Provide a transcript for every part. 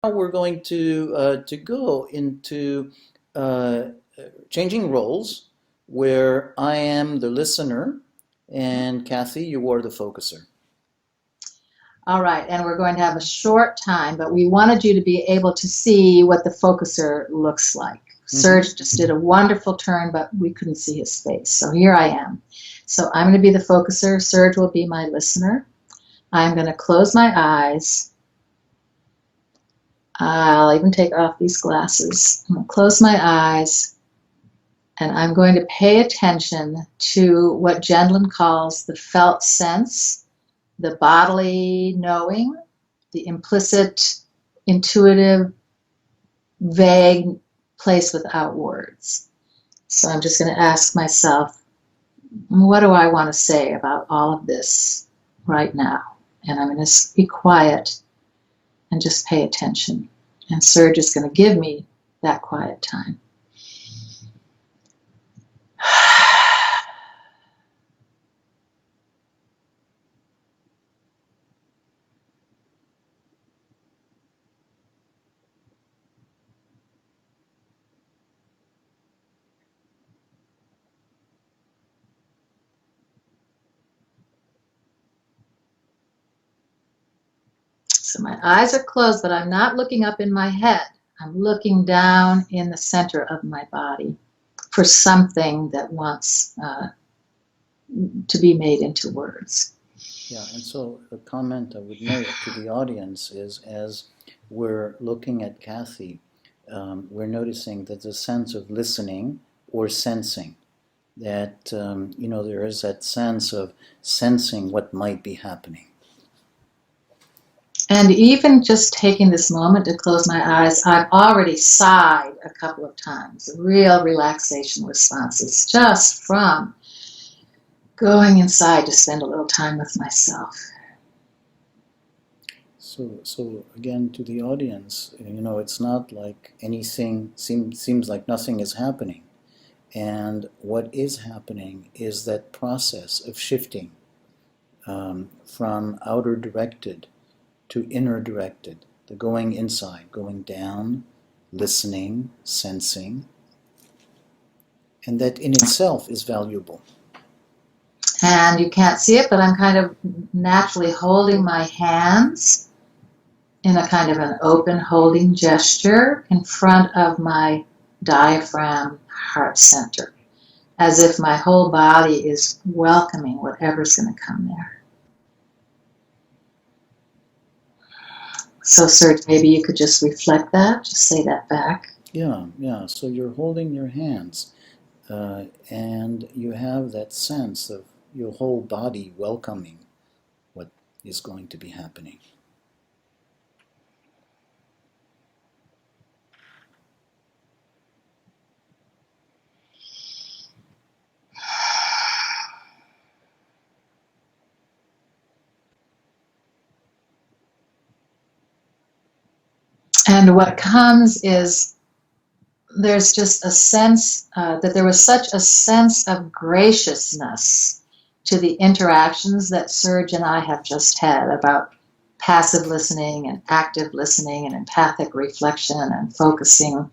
Now we're going to go into uh, changing roles where I am the listener and Kathy, you are the focuser. All right, and we're going to have a short time, but we wanted you to be able to see what the focuser looks like. Serge just did a wonderful turn, but we couldn't see his face. So here I am. So I'm going to be the focuser. Serge will be my listener. I'm going to close my eyes. I'll even take off these glasses. I'm going to close my eyes, and I'm going to pay attention to what Gendlin calls the felt sense, the bodily knowing, the implicit, intuitive, vague place without words. So I'm just going to ask myself, what do I want to say about all of this right now? And I'm going to be quiet and just pay attention. And Serge is going to give me that quiet time. So my eyes are closed, but I'm not looking up in my head. I'm looking down in the center of my body for something that wants to be made into words. Yeah, and so a comment I would make to the audience is as we're looking at Kathy, we're noticing that the sense of listening or sensing, that, there is that sense of sensing what might be happening. And even just taking this moment to close my eyes, I've already sighed a couple of times, real relaxation responses just from going inside to spend a little time with myself. So again, to the audience, it's not like anything seems like nothing is happening. And what is happening is that process of shifting from outer directed to inner directed, the going inside, going down, listening, sensing, and that in itself is valuable. And you can't see it, but I'm kind of naturally holding my hands in a kind of an open holding gesture in front of my diaphragm heart center, as if my whole body is welcoming whatever's going to come there. So, Serge, maybe you could just reflect that, just say that back. Yeah. So you're holding your hands, and you have that sense of your whole body welcoming what is going to be happening. And what comes is there's just a sense that there was such a sense of graciousness to the interactions that Serge and I have just had about passive listening and active listening and empathic reflection and focusing.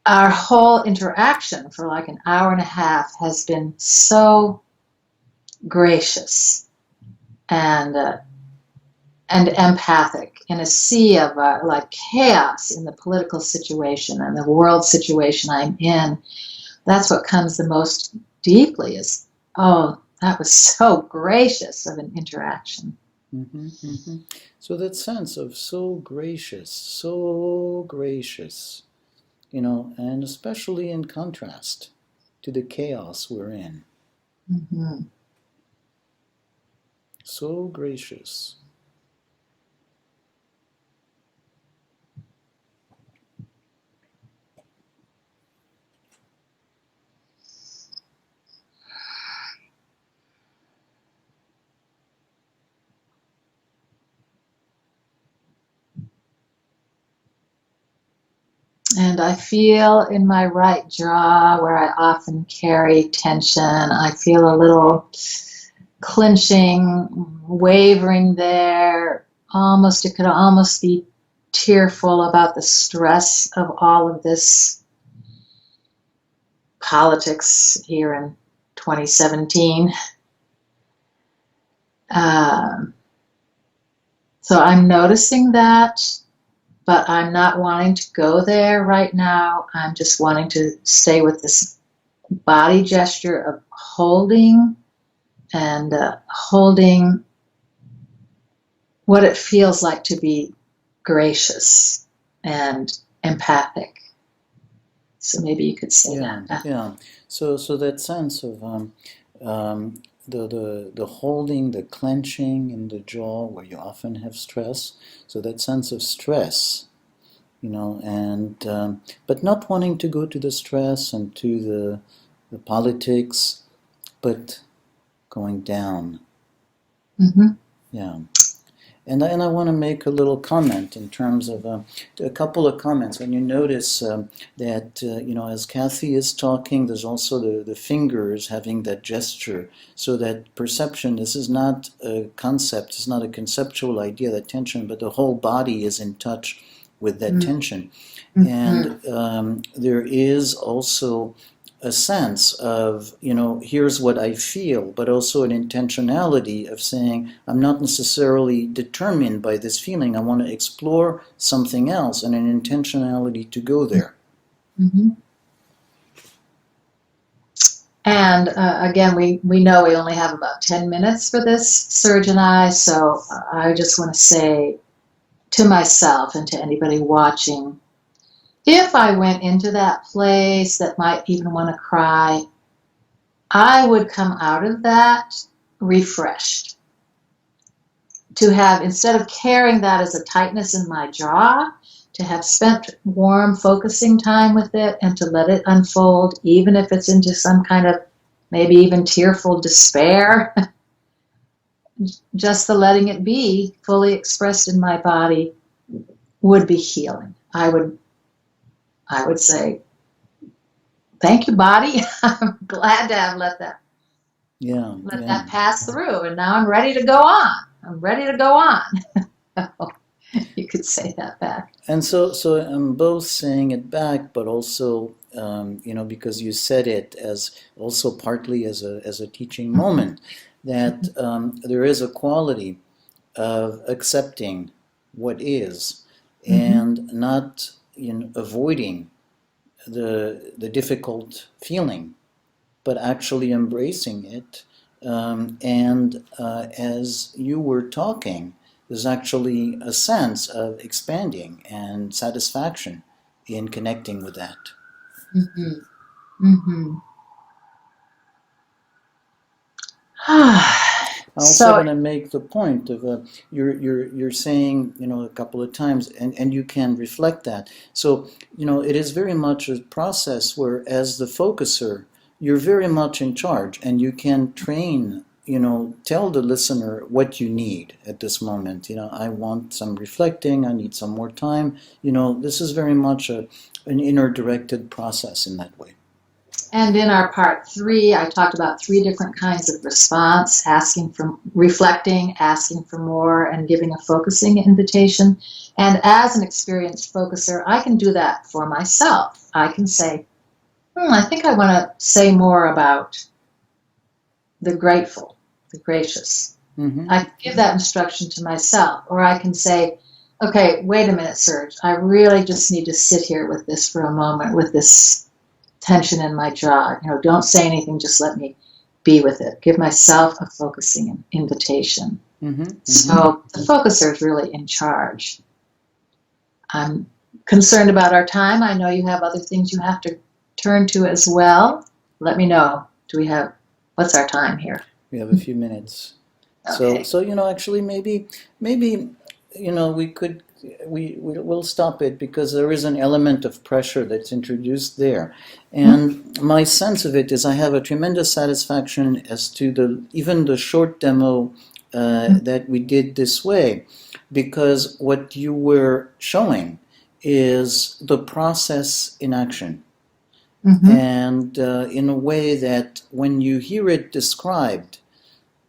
Our whole interaction for like an hour and a half has been so gracious and empathic in a sea of like chaos in the political situation and the world situation I'm in. That's what comes the most deeply is, oh, that was so gracious of an interaction. So that sense of so gracious, and especially in contrast to the chaos we're in. So gracious. And I feel in my right jaw, where I often carry tension, I feel a little clenching, wavering there. It could almost be tearful about the stress of all of this politics here in 2017. So I'm noticing that, but I'm not wanting to go there right now. I'm just wanting to stay with this body gesture of holding and holding what it feels like to be gracious and empathic. So maybe you could say that. Yeah. So that sense of the holding, the clenching in the jaw, where you often have stress. So that sense of stress, and but not wanting to go to the stress and to the politics, but going down. Mm-hmm. Yeah. And I want to make a little comment in terms of a couple of comments. When you notice that, as Kathy is talking, there's also the fingers having that gesture. So that perception, this is not a concept, it's not a conceptual idea, that tension, but the whole body is in touch with that tension. And there is also a sense of, here's what I feel, but also an intentionality of saying, I'm not necessarily determined by this feeling. I want to explore something else, and an intentionality to go there. Mm-hmm. And again, we know we only have about 10 minutes for this, Serge and I, so I just want to say to myself and to anybody watching, if I went into that place that might even want to cry, I would come out of that refreshed. To have, instead of carrying that as a tightness in my jaw, to have spent warm focusing time with it and to let it unfold, even if it's into some kind of maybe even tearful despair, just the letting it be fully expressed in my body would be healing. I would say, thank you, body. I'm glad to have let that pass through, and now I'm ready to go on. I'm ready to go on. You could say that back. And so I'm both saying it back, but also, because you said it as also partly as a teaching moment, that there is a quality of accepting what is, and not avoiding the difficult feeling, but actually embracing it. And as you were talking, there's actually a sense of expanding and satisfaction in connecting with that. Mm-hmm. Mm-hmm. I also want to make the point of you're saying a couple of times, and you can reflect that. So it is very much a process where, as the focuser, you're very much in charge, and you can train. Tell the listener what you need at this moment. I want some reflecting. I need some more time. This is very much an inner directed process in that way. And in our part 3, I talked about 3 different kinds of response: asking for, reflecting, asking for more, and giving a focusing invitation. And as an experienced focuser, I can do that for myself. I can say, I think I want to say more about the grateful, the gracious. Mm-hmm. I can give that instruction to myself. Or I can say, okay, wait a minute, Serge. I really just need to sit here with this for a moment, with this tension in my jaw. Don't say anything, just let me be with it. Give myself a focusing invitation. Mm-hmm. So the focuser is really in charge. I'm concerned about our time. I know you have other things you have to turn to as well. Let me know. What's our time here? We have a few minutes. Okay. So actually maybe we'll stop it, because there is an element of pressure that's introduced there. And my sense of it is I have a tremendous satisfaction as to even the short demo that we did this way, because what you were showing is the process in action. And in a way that when you hear it described,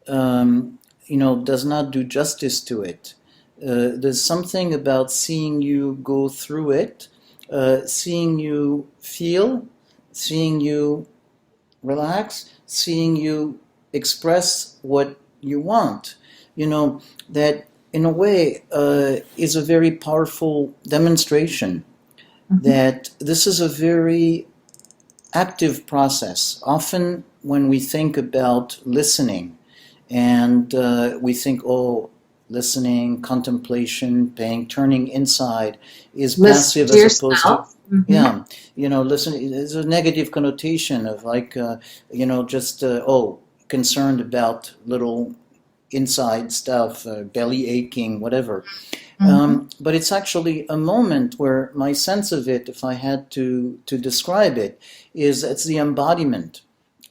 does not do justice to it. There's something about seeing you go through it, seeing you feel, seeing you relax, seeing you express what you want. That in a way is a very powerful demonstration that this is a very active process. Often when we think about listening and we think, oh, listening, contemplation, turning inside is passive as opposed to, yeah, listening is a negative connotation of like, just, concerned about little inside stuff, belly aching, whatever. But it's actually a moment where my sense of it, if I had to describe it, is it's the embodiment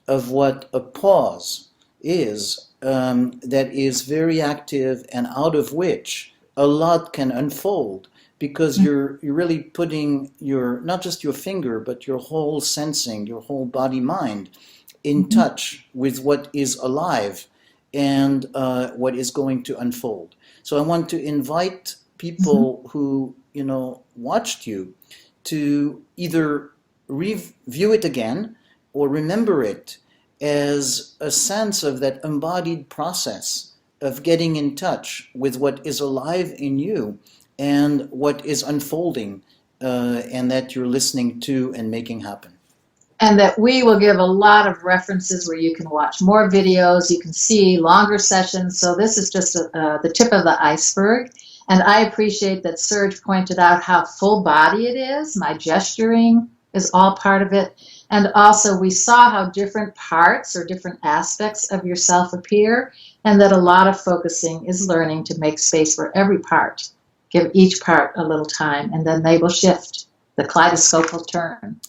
of what a pause is, that is very active and out of which a lot can unfold, because you're really putting your, not just your finger, but your whole sensing, your whole body mind in touch with what is alive and what is going to unfold. So I want to invite people who, watched you to either review it again or remember it as a sense of that embodied process of getting in touch with what is alive in you and what is unfolding, and that you're listening to and making happen. And that we will give a lot of references where you can watch more videos, you can see longer sessions. So this is just the tip of the iceberg. And I appreciate that Serge pointed out how full body it is. My gesturing is all part of it. And also we saw how different parts or different aspects of yourself appear, and that a lot of focusing is learning to make space for every part. Give each part a little time, and then they will shift. The kaleidoscope will turn.